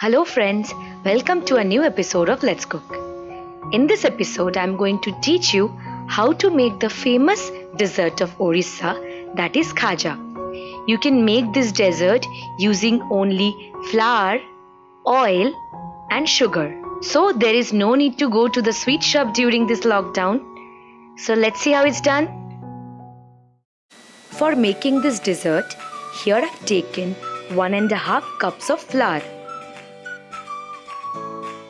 Hello, friends. Welcome to a new episode of Let's Cook. In this episode, I'm going to teach you how to make the famous dessert of Orissa, that is khaja. You can make this dessert using only flour, oil, and sugar. So, there is no need to go to the sweet shop during this lockdown. So, let's see how it's done. For making this dessert, here I've taken 1.5 cups of flour.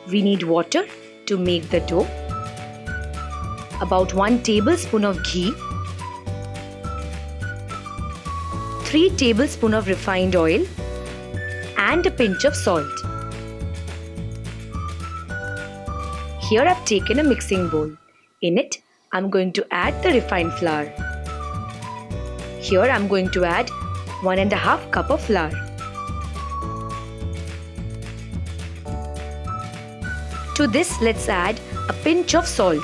We need water to make the dough, about 1 tablespoon of ghee, 3 tablespoons of refined oil, and a pinch of salt. Here I've taken a mixing bowl. In it, I'm going to add the refined flour. Here I'm going to add 1.5 cup of flour. To this, let's add a pinch of salt.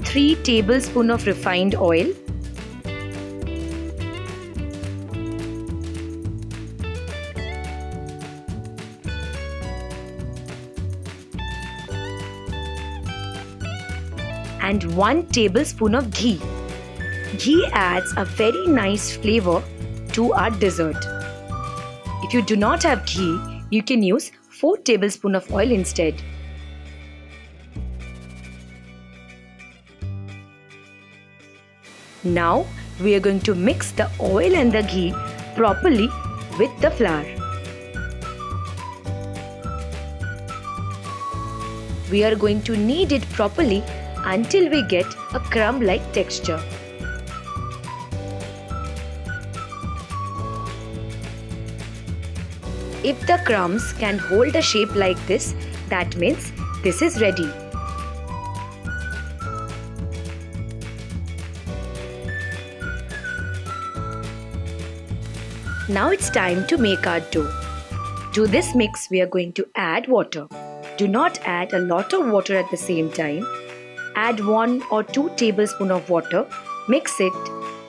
Three tablespoons of refined oil. And 1 tablespoon of ghee. Ghee adds a very nice flavor to our dessert. If you do not have ghee, you can use 4 tablespoons of oil instead. Now we are going to mix the oil and the ghee properly with the flour. We are going to knead it properly until we get a crumb-like texture. If the crumbs can hold a shape like this, that means this is ready. Now it's time to make our dough. To this mix, we are going to add water. Do not add a lot of water at the same time. Add 1 or 2 tablespoons of water. Mix it.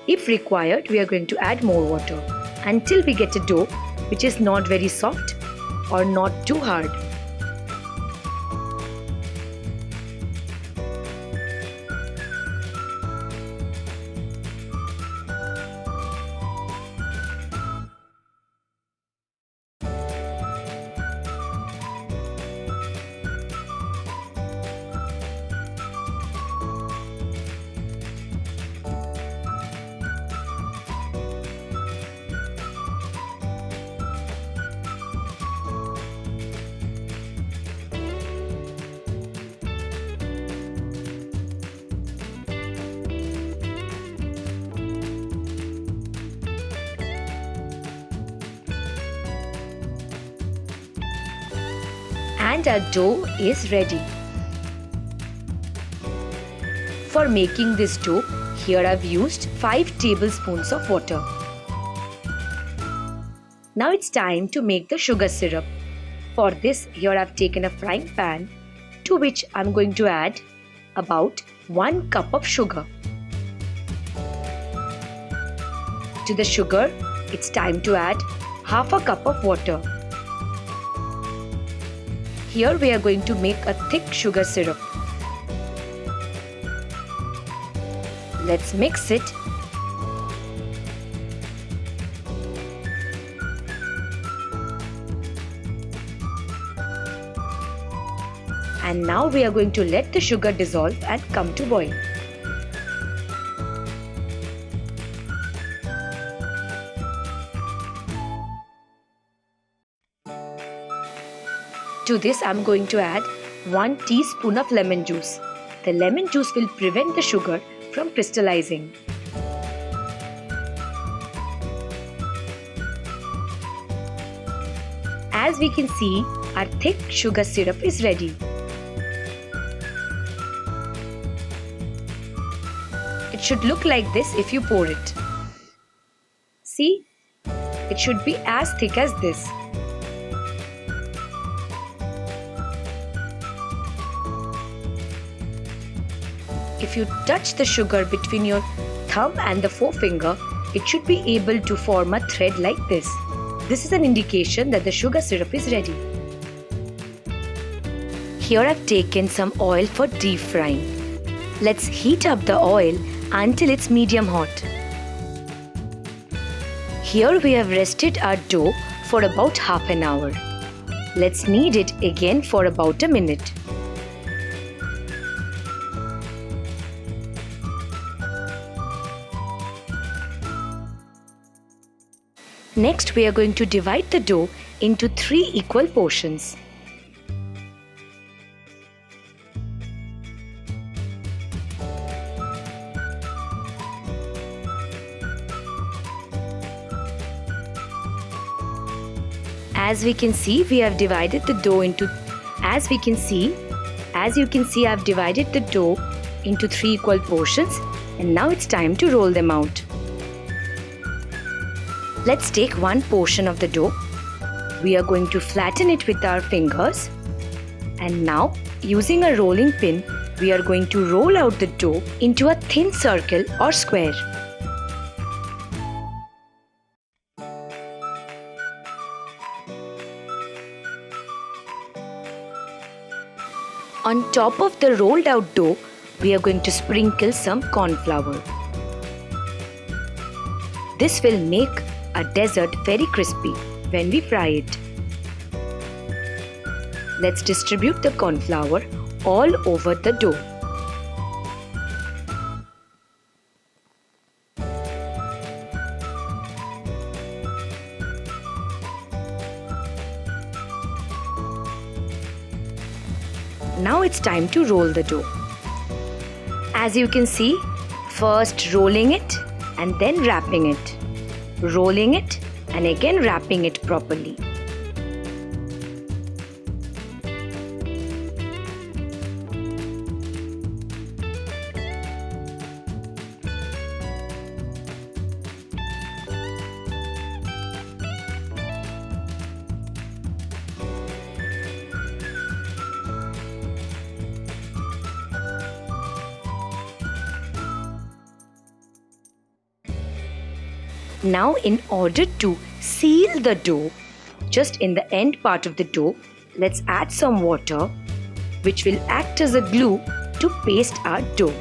If required, we are going to add more water until we get a dough which is not very soft or not too hard. And our dough is ready. For making this dough, here I've used 5 tablespoons of water. Now it's time to make the sugar syrup. For this, here I've taken a frying pan to which I'm going to add about 1 cup of sugar. To the sugar, it's time to add half a cup of water. Here we are going to make a thick sugar syrup. Let's mix it. And now we are going to let the sugar dissolve and come to boil. To this, I'm going to add 1 teaspoon of lemon juice. The lemon juice will prevent the sugar from crystallizing. As we can see, our thick sugar syrup is ready. It should look like this if you pour it. See, it should be as thick as this. If you touch the sugar between your thumb and the forefinger, it should be able to form a thread like this. This is an indication that the sugar syrup is ready. Here I've taken some oil for deep frying. Let's heat up the oil until it's medium hot. Here we have rested our dough for about half an hour. Let's knead it again for about a minute. Next, we are going to divide the dough into 3 equal portions. As you can see, I've divided the dough into 3 equal portions, and now it's time to roll them out. Let's take one portion of the dough. We are going to flatten it with our fingers, and now using a rolling pin, we are going to roll out the dough into a thin circle or square. On top of the rolled out dough, we are going to sprinkle some corn flour. This will make a dessert very crispy when we fry it. Let's distribute the corn flour all over the dough. Now it's time to roll the dough. As you can see, first rolling it and then wrapping it. Rolling it and again wrapping it properly. Now, in order to seal the dough, just in the end part of the dough, let's add some water, which will act as a glue to paste our dough.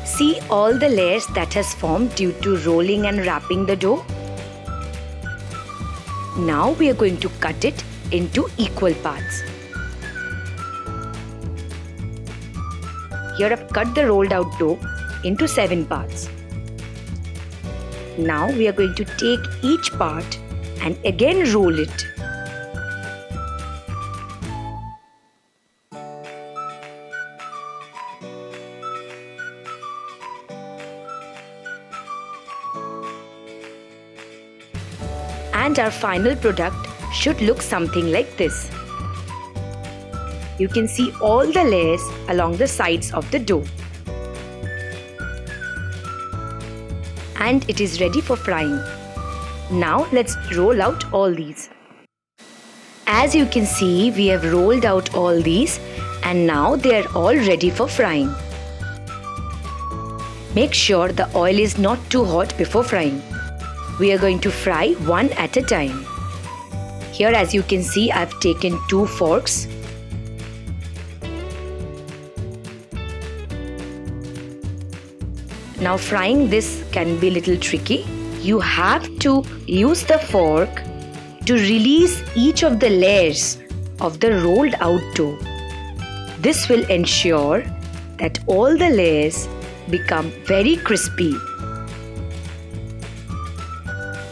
See all the layers that has formed due to rolling and wrapping the dough? Now we are going to cut it into equal parts. Here I've cut the rolled out dough into 7 parts. Now we are going to take each part and again roll it. And our final product should look something like this. You can see all the layers along the sides of the dough. And it is ready for frying. Now let's roll out all these. As you can see, we have rolled out all these and now they are all ready for frying. Make sure the oil is not too hot before frying. We are going to fry one at a time. Here, as you can see, I've taken 2 forks. Now frying this can be a little tricky. You have to use the fork to release each of the layers of the rolled out dough. This will ensure that all the layers become very crispy.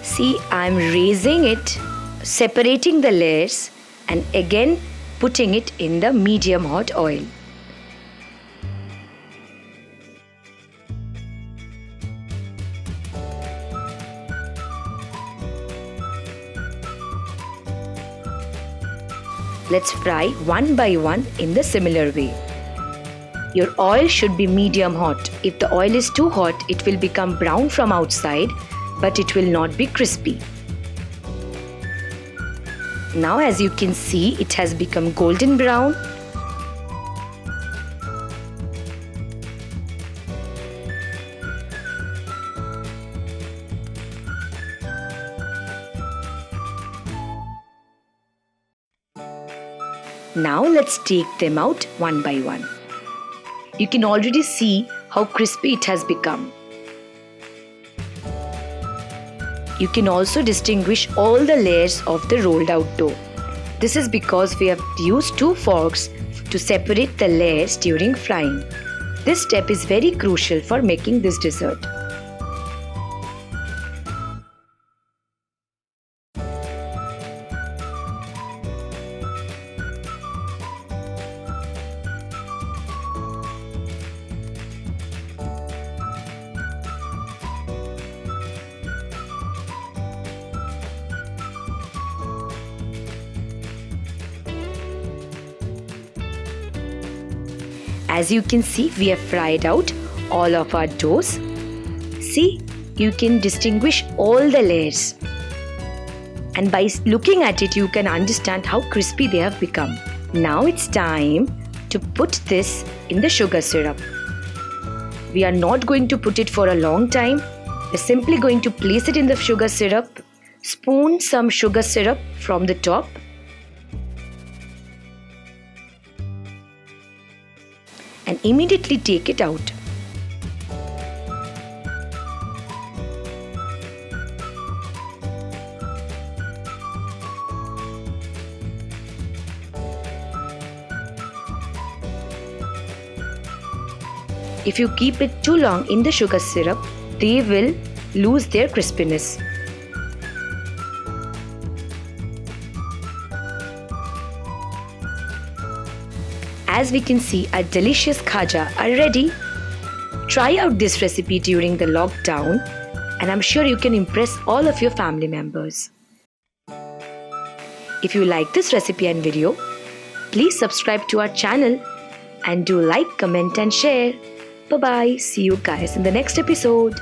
See, I'm raising it, separating the layers and again putting it in the medium hot oil. Let's fry one by one in the similar way. Your oil should be medium hot. If the oil is too hot, it will become brown from outside, but it will not be crispy. Now, as you can see, it has become golden brown. Now let's take them out one by one. You can already see how crispy it has become. You can also distinguish all the layers of the rolled out dough. This is because we have used 2 forks to separate the layers during frying. This step is very crucial for making this dessert. As you can see, we have fried out all of our doughs. See, you can distinguish all the layers. And by looking at it, you can understand how crispy they have become. Now it's time to put this in the sugar syrup. We are not going to put it for a long time. We're simply going to place it in the sugar syrup, spoon some sugar syrup from the top, and immediately take it out. If you keep it too long in the sugar syrup, they will lose their crispiness. As we can see, our delicious khaja are ready. Try out this recipe during the lockdown, and I'm sure you can impress all of your family members. If you like this recipe and video, please subscribe to our channel and do like, comment and share. Bye bye. See you guys in the next episode.